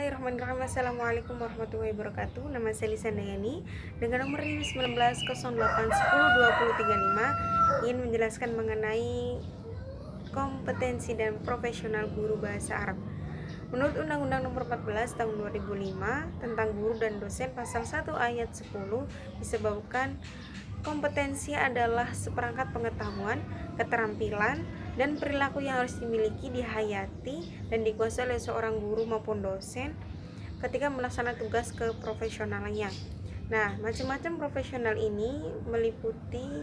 Bismillahirrahmanirrahim. Assalamualaikum warahmatullahi wabarakatuh. Nama saya Lisa Dayani dengan nomor 1908102035 ingin menjelaskan mengenai kompetensi dan profesional guru bahasa Arab. Menurut Undang-Undang Nomor 14 Tahun 2005 tentang guru dan dosen pasal 1 ayat 10 disebutkan kompetensi adalah seperangkat pengetahuan, keterampilan, dan perilaku yang harus dimiliki, dihayati, dan dikuasai oleh seorang guru maupun dosen ketika melaksanakan tugas keprofesionalannya. Nah, macam-macam profesional ini meliputi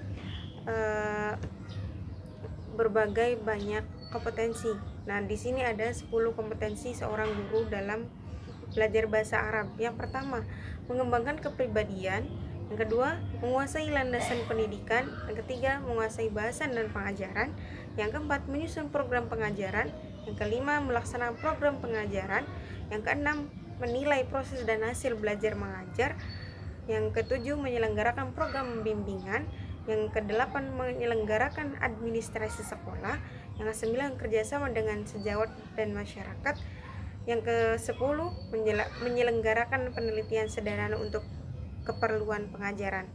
berbagai banyak kompetensi. Nah, di sini ada 10 kompetensi seorang guru dalam belajar bahasa Arab. Yang pertama, mengembangkan kepribadian. Yang kedua, menguasai landasan pendidikan. Yang ketiga, menguasai bahasan dan pengajaran. Yang keempat, menyusun program pengajaran. Yang kelima, melaksanakan program pengajaran. Yang keenam, menilai proses dan hasil belajar mengajar. Yang ketujuh, menyelenggarakan program bimbingan. Yang kedelapan, menyelenggarakan administrasi sekolah. Yang kesembilan, kerjasama dengan sejawat dan masyarakat. Yang ke-10, menyelenggarakan penelitian sederhana untuk keperluan pengajaran.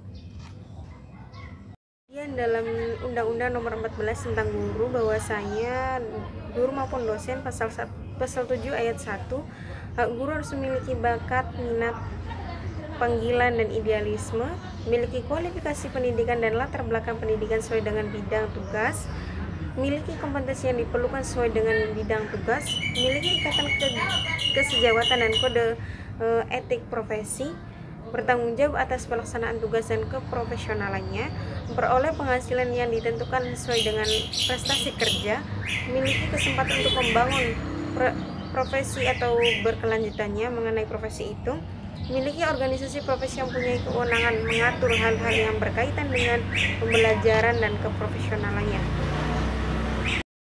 Dalam Undang-Undang Nomor 14 tentang guru, bahwasanya guru maupun dosen pasal 7 ayat 1, guru harus memiliki bakat, minat, panggilan, dan idealisme, memiliki kualifikasi pendidikan dan latar belakang pendidikan sesuai dengan bidang tugas, memiliki kompetensi yang diperlukan sesuai dengan bidang tugas, memiliki ikatan kesejawatan dan kode etik profesi, bertanggung jawab atas pelaksanaan tugas dan keprofesionalannya, memperoleh penghasilan yang ditentukan sesuai dengan prestasi kerja, memiliki kesempatan untuk membangun profesi atau berkelanjutannya mengenai profesi itu, memiliki organisasi profesi yang punya kewenangan mengatur hal-hal yang berkaitan dengan pembelajaran dan keprofesionalannya.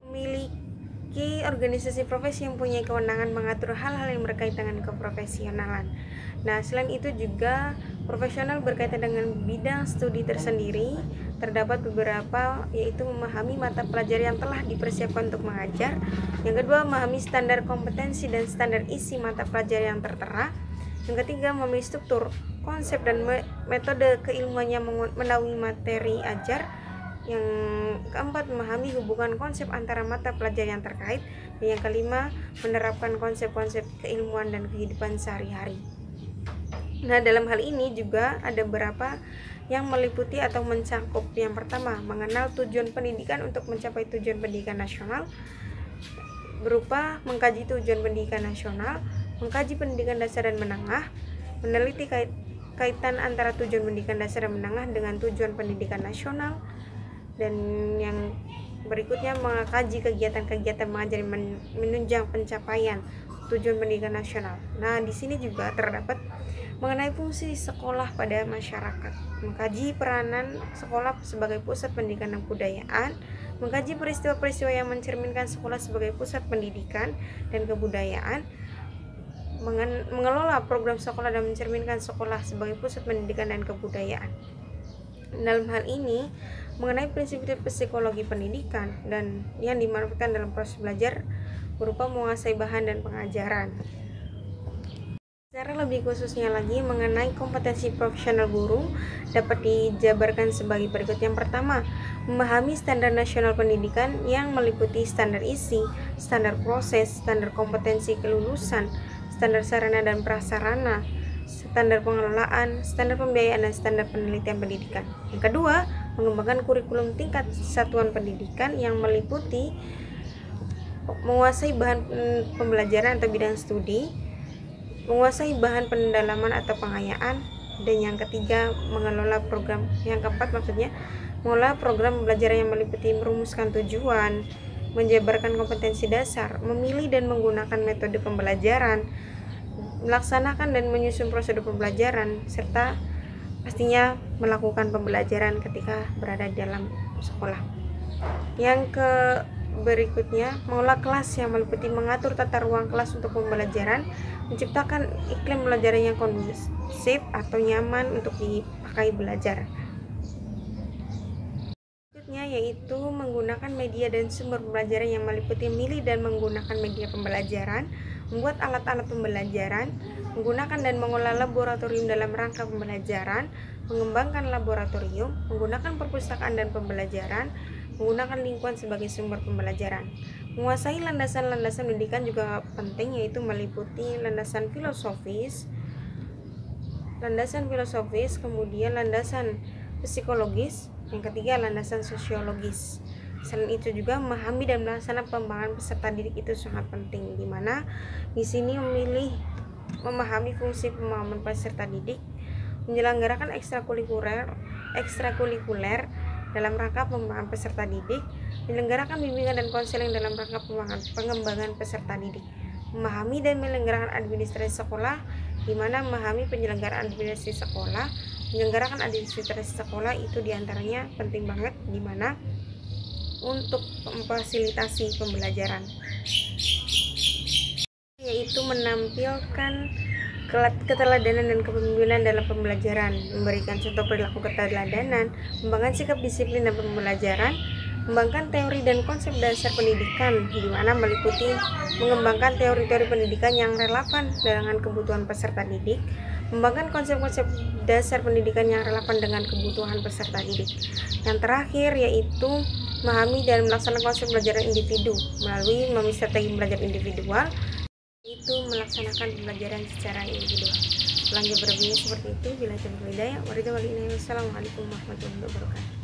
Memiliki organisasi profesi yang punya kewenangan mengatur hal-hal yang berkaitan dengan keprofesionalan. Nah, selain itu juga profesional berkaitan dengan bidang studi tersendiri. Terdapat beberapa, yaitu memahami mata pelajaran yang telah dipersiapkan untuk mengajar. Yang kedua, memahami standar kompetensi dan standar isi mata pelajaran yang tertera. Yang ketiga, memahami struktur, konsep, dan metode keilmuan yang menaungi materi ajar. Yang keempat, memahami hubungan konsep antara mata pelajaran yang terkait. Dan yang kelima, menerapkan konsep-konsep keilmuan dan kehidupan sehari-hari. Nah, dalam hal ini juga ada beberapa yang meliputi atau mencakup. Yang pertama, mengenal tujuan pendidikan untuk mencapai tujuan pendidikan nasional, berupa mengkaji tujuan pendidikan nasional, mengkaji pendidikan dasar dan menengah, meneliti kaitan antara tujuan pendidikan dasar dan menengah dengan tujuan pendidikan nasional, dan yang berikutnya mengkaji kegiatan-kegiatan mengajar menunjang pencapaian tujuan pendidikan nasional. Nah, di sini juga terdapat mengenai fungsi sekolah pada masyarakat, mengkaji peranan sekolah sebagai pusat pendidikan dan kebudayaan, mengkaji peristiwa-peristiwa yang mencerminkan sekolah sebagai pusat pendidikan dan kebudayaan, mengelola program sekolah dan mencerminkan sekolah sebagai pusat pendidikan dan kebudayaan. Dalam hal ini, mengenai prinsip-prinsip psikologi pendidikan dan yang dimanfaatkan dalam proses belajar berupa menguasai bahan dan pengajaran. Secara lebih khususnya lagi mengenai kompetensi profesional guru dapat dijabarkan sebagai berikut. Yang pertama, memahami standar nasional pendidikan yang meliputi standar isi, standar proses, standar kompetensi kelulusan, standar sarana dan prasarana, standar pengelolaan, standar pembiayaan, dan standar penelitian pendidikan. Yang kedua, mengembangkan kurikulum tingkat satuan pendidikan yang meliputi menguasai bahan pembelajaran atau bidang studi, menguasai bahan pendalaman atau pengayaan, dan yang ketiga, mengelola program. Yang keempat maksudnya, mengelola program pembelajaran yang meliputi merumuskan tujuan, menjabarkan kompetensi dasar, memilih dan menggunakan metode pembelajaran, melaksanakan dan menyusun prosedur pembelajaran, serta pastinya melakukan pembelajaran ketika berada di dalam sekolah. Yang berikutnya, mengelola kelas yang meliputi mengatur tata ruang kelas untuk pembelajaran, menciptakan iklim pembelajaran yang kondusif atau nyaman untuk dipakai belajar. Berikutnya yaitu menggunakan media dan sumber pembelajaran yang meliputi memilih dan menggunakan media pembelajaran, membuat alat-alat pembelajaran, menggunakan dan mengolah laboratorium dalam rangka pembelajaran, mengembangkan laboratorium, menggunakan perpustakaan dan pembelajaran, menggunakan lingkungan sebagai sumber pembelajaran. Menguasai landasan-landasan pendidikan juga penting, yaitu meliputi landasan filosofis, kemudian landasan psikologis, yang ketiga landasan sosiologis. Selain itu juga memahami dan melaksanakan pengembangan peserta didik itu sangat penting, di mana di sini memahami fungsi pemahaman peserta didik, menyelenggarakan ekstrakurikuler dalam rangka pengembangan peserta didik, menyelenggarakan bimbingan dan konseling dalam rangka pengembangan peserta didik, memahami dan menyelenggarakan administrasi sekolah, di mana memahami penyelenggaraan administrasi sekolah, menyelenggarakan administrasi sekolah itu diantaranya penting banget, di mana untuk memfasilitasi pembelajaran, yaitu menampilkan keteladanan dan kepemimpinan dalam pembelajaran, memberikan contoh perilaku keteladanan, mengembangkan sikap disiplin dan pembelajaran, mengembangkan teori dan konsep dasar pendidikan, di mana meliputi mengembangkan teori-teori pendidikan yang relevan dengan kebutuhan peserta didik, mengembangkan konsep-konsep dasar pendidikan yang relevan dengan kebutuhan peserta didik. Yang terakhir yaitu memahami dan melaksanakan konsep belajar individu melalui strategi belajar individual, itu melaksanakan pembelajaran secara individual. Lanjut berbunyi seperti itu. Bila hidayah, wassalamualaikum warahmatullahi wabarakatuh.